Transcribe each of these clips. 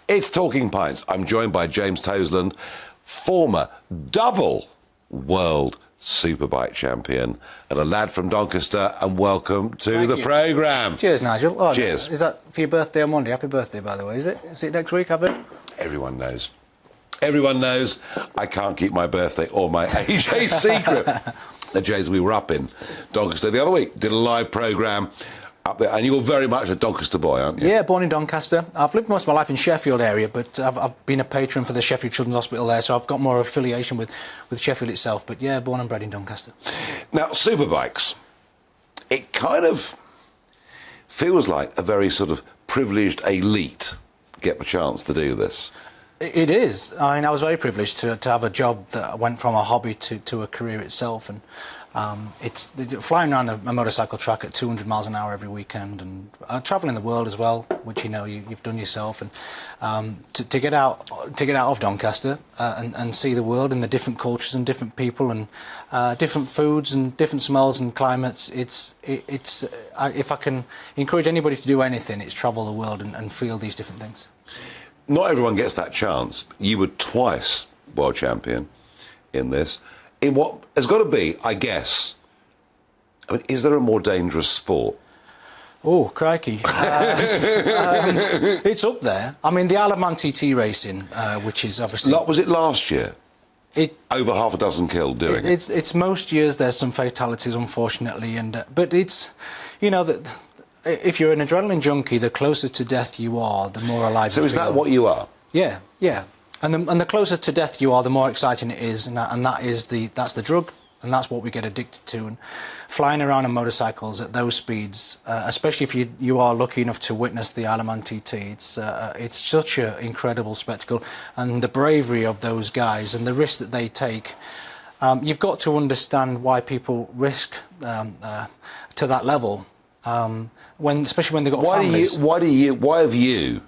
It's Talking Pints. I'm joined by James Toseland, former double world Superbike champion, and a lad from Doncaster, and welcome to the programme. Cheers, Nigel. Oh, cheers. Is that for your birthday on Monday? Happy birthday, by the way. Is it? Is it next week, I bet? Everyone knows. Everyone knows I can't keep my birthday or my age a secret. Now, James, we were up in Doncaster the other week, did a live programme up there, and you're very much a Doncaster boy, aren't you? Yeah, born in Doncaster. I've lived most of my life in Sheffield area, but I've been a patron for the Sheffield Children's Hospital there, so I've got more affiliation with Sheffield itself. But yeah, born and bred in Doncaster. Now, Superbikes, it kind of feels like a very sort of privileged elite get the chance to do this. It is. I mean, I was very privileged to have a job that went from a hobby to a career itself, and it's flying around a motorcycle track at 200 miles an hour every weekend, and travelling the world as well, which you know you've done yourself, and to get out of Doncaster and see the world and the different cultures and different people and different foods and different smells and climates. If I can encourage anybody to do anything, it's travel the world and feel these different things. Not everyone gets that chance. You were twice world champion in this. In what has got to be, I guess, I mean, is there a more dangerous sport? Oh, crikey. It's up there. I mean, the Isle of Man TT racing, which is obviously... Was it last year? Over half a dozen killed doing it. It's most years there's some fatalities, unfortunately, but it's, you know, that if you're an adrenaline junkie, the closer to death you are, the more alive you feel. So is that what you are? Yeah, yeah. And the closer to death you are, the more exciting it is, and that's the drug, and that's what we get addicted to. And flying around on motorcycles at those speeds, especially if you are lucky enough to witness the Isle of Man TT, it's such an incredible spectacle, and the bravery of those guys and the risks that they take. You've got to understand why people risk to that level, especially when they've got families. Why have you,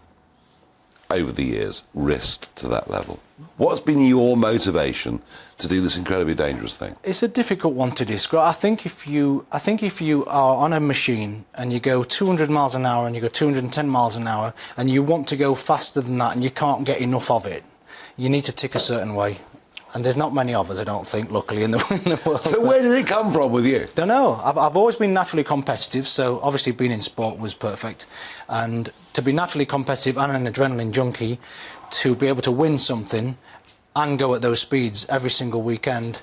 over the years, risked to that level? What's been your motivation to do this incredibly dangerous thing? It's a difficult one to describe. I think if you are on a machine and you go 200 miles an hour and you go 210 miles an hour and you want to go faster than that and you can't get enough of it, you need to tick a certain way. And there's not many of us, I don't think, luckily, in the world. So where did it come from with you? Don't know. I've always been naturally competitive, so obviously being in sport was perfect. And to be naturally competitive and an adrenaline junkie, to be able to win something and go at those speeds every single weekend,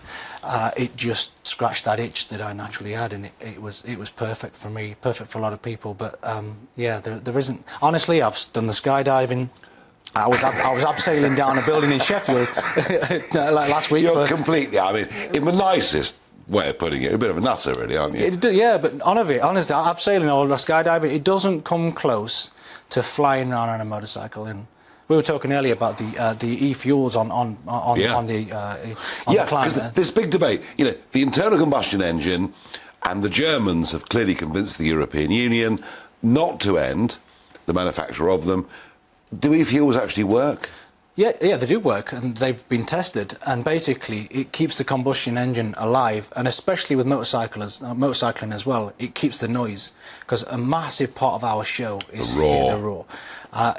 it just scratched that itch that I naturally had, and it was perfect for me, perfect for a lot of people. But yeah, there isn't. Honestly, I've done the skydiving. I was abseiling down a building in Sheffield like last week. You're completely, I mean, in the nicest way of putting it, a bit of a nutter, really, aren't you? Yeah, but honestly, abseiling or skydiving, it doesn't come close to flying around on a motorcycle. And we were talking earlier about the e-fuels on the climate. Because this big debate, you know, the internal combustion engine, and the Germans have clearly convinced the European Union not to end the manufacture of them. Do e-fuels actually work? Yeah, they do work, and they've been tested, and basically it keeps the combustion engine alive, and especially with motorcycling as well, it keeps the noise, because a massive part of our show is the roar.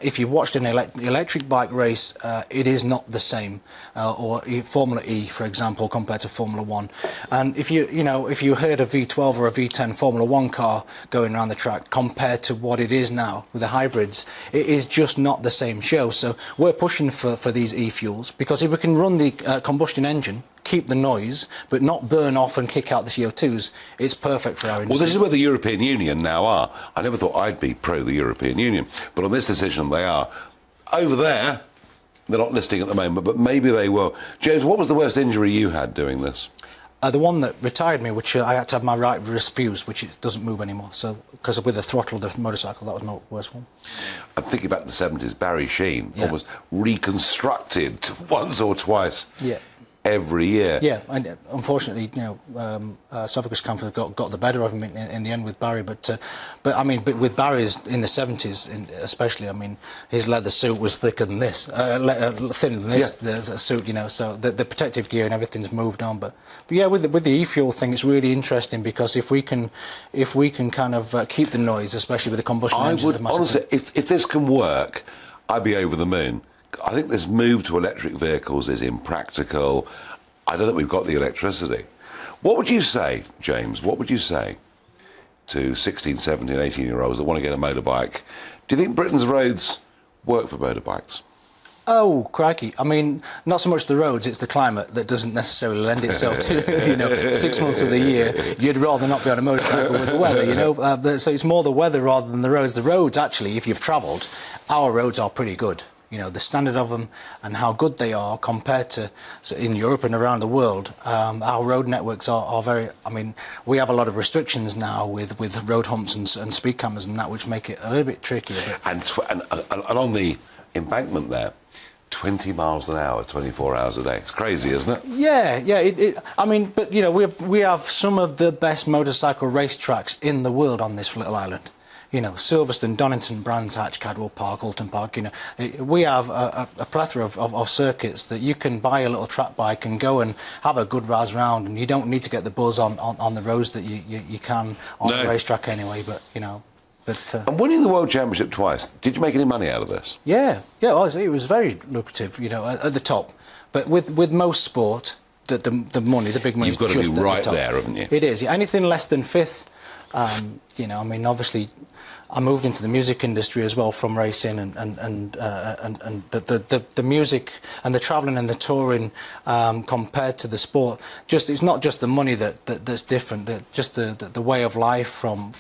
If you've watched an electric bike race, it is not the same, or Formula E, for example, compared to Formula 1. And if you heard a V12 or a V10 Formula 1 car going around the track compared to what it is now with the hybrids, it is just not the same show. So we're pushing for these e-fuels, because if we can run the combustion engine, keep the noise, but not burn off and kick out the CO2s, it's perfect for our industry. Well, this is where the European Union now are. I never thought I'd be pro the European Union, but on this decision they are. Over there, they're not listening at the moment, but maybe they will. James, what was the worst injury you had doing this? The one that retired me, which I had to have my right wrist fused, which it doesn't move anymore. So, because with the throttle of the motorcycle, that was my worst one. I'm thinking back to the 70s, Barry Sheen, almost reconstructed once or twice. Yeah. Every year. Yeah, and unfortunately, you know, esophagus cancer got the better of him in the end with Barry. But I mean, with Barry's in the 70s, especially, I mean, his leather suit was thicker than this, thinner than this. Yeah. The suit, you know. So the protective gear and everything's moved on. But yeah, with the e-fuel thing, it's really interesting, because if we can kind of keep the noise, especially with the combustion engines. I would honestly, if this can work, I'd be over the moon. I think this move to electric vehicles is impractical. I don't think we've got the electricity. What would you say, James? What would you say to 16, 17, 18-year-olds that want to get a motorbike? Do you think Britain's roads work for motorbikes? Oh, crikey. I mean, not so much the roads, it's the climate that doesn't necessarily lend itself to, 6 months of the year. You'd rather not be on a motorcycle with the weather, so it's more the weather rather than the roads. The roads, actually, if you've travelled, our roads are pretty good. The standard of them and how good they are compared to in Europe and around the world. Our road networks are very, we have a lot of restrictions now with road humps and speed cameras and that, which make it a little bit trickier. And on the embankment there, 20 miles an hour, 24 hours a day. It's crazy, isn't it? Yeah. But, we have some of the best motorcycle racetracks in the world on this little island. Silverstone, Donington, Brands Hatch, Cadwell Park, Alton Park, we have a plethora of circuits that you can buy a little track bike and go and have a good razz round, and you don't need to get the buzz on the roads that you can on the racetrack anyway, And winning the World Championship twice, did you make any money out of this? Yeah, it was very lucrative, at the top. But with most sport, the money, the big money, you've got to be right there, haven't you? It is. Anything less than fifth, obviously, I moved into the music industry as well from racing, and the music and the travelling and the touring compared to the sport. It's not just the money that's different. Just the way of life from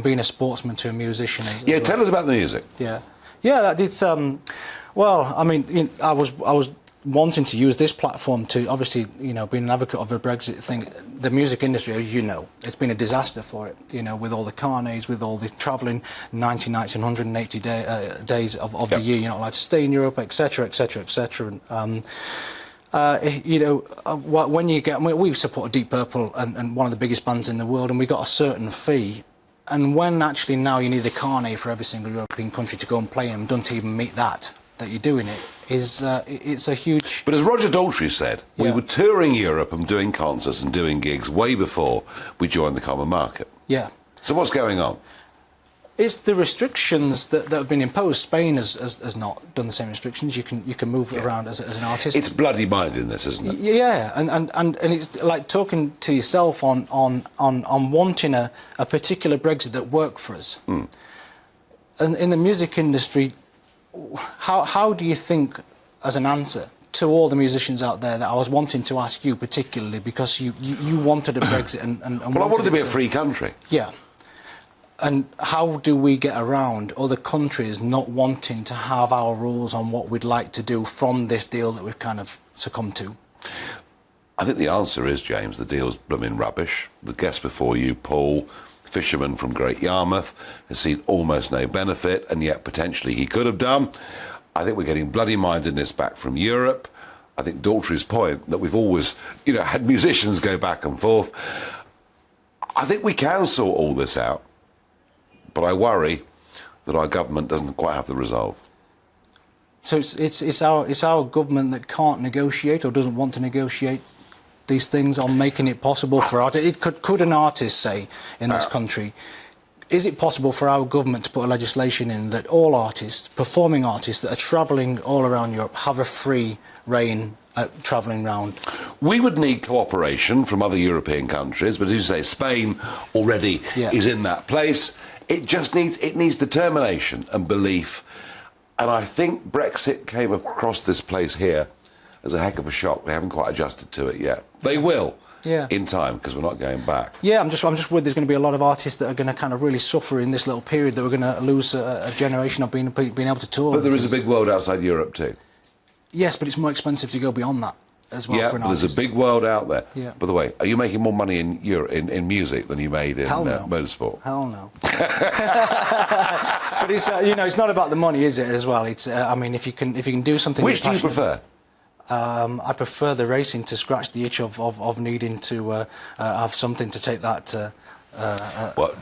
being a sportsman to a musician. Tell us about the music. It's well, I was wanting to use this platform to, obviously, being an advocate of the Brexit thing. The music industry, as you know, it's been a disaster for it, with all the carnets, with all the travelling, 90 nights and 180 days of the year, you're not allowed to stay in Europe, etc., etc., etc. When we support Deep Purple and one of the biggest bands in the world, and we got a certain fee. And when actually now you need a carnet for every single European country to go and play in, and don't even meet that you're doing it's a huge... But as Roger Daltrey said, we were touring Europe and doing concerts and doing gigs way before we joined the common market. Yeah. So what's going on? It's the restrictions that have been imposed. Spain has not done the same restrictions. You can move around as an artist. It's bloody mindedness, isn't it? Yeah, and it's like talking to yourself on wanting a particular Brexit that worked for us. And in the music industry, how do you think, as an answer to all the musicians out there, that I was wanting to ask you particularly, because you wanted a Brexit and well, I wanted to be a free country. Yeah. And how do we get around other countries not wanting to have our rules on what we'd like to do from this deal that we've kind of succumbed to? I think the answer is, James, the deal's blooming rubbish. The guest before you, Paul, fisherman from Great Yarmouth, has seen almost no benefit, and yet potentially he could have done. I think we're getting bloody mindedness back from Europe. I think Daltrey's point that we've always, had musicians go back and forth. I think we can sort all this out, but I worry that our government doesn't quite have the resolve. So it's our government that can't negotiate or doesn't want to negotiate these things on making it possible for artists. Could an artist say in this country, is it possible for our government to put a legislation in that all artists, performing artists that are travelling all around Europe, have a free rein at travelling round? We would need cooperation from other European countries, but as you say, Spain already is in that place. It needs determination and belief. And I think Brexit came across this place here as a heck of a shock. They haven't quite adjusted to it yet. They will in time, because we're not going back. Yeah, I'm just worried there's going to be a lot of artists that are going to kind of really suffer in this little period, that we're going to lose a generation of being able to tour. But there is a big world outside Europe too. Yes, but it's more expensive to go beyond that as well. Yeah, for an but there's artist. a big world out there. Yeah. By the way, are you making more money in music than you made in motorsport? Hell no. But it's it's not about the money, is it? As well, it's if you can do something. Which do you prefer? I prefer the racing to scratch the itch of needing to have something to take that.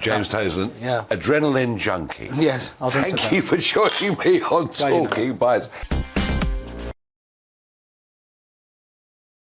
James Toseland, adrenaline junkie. Yes, I'll drink to that. Thank you for joining me on Talking Pints.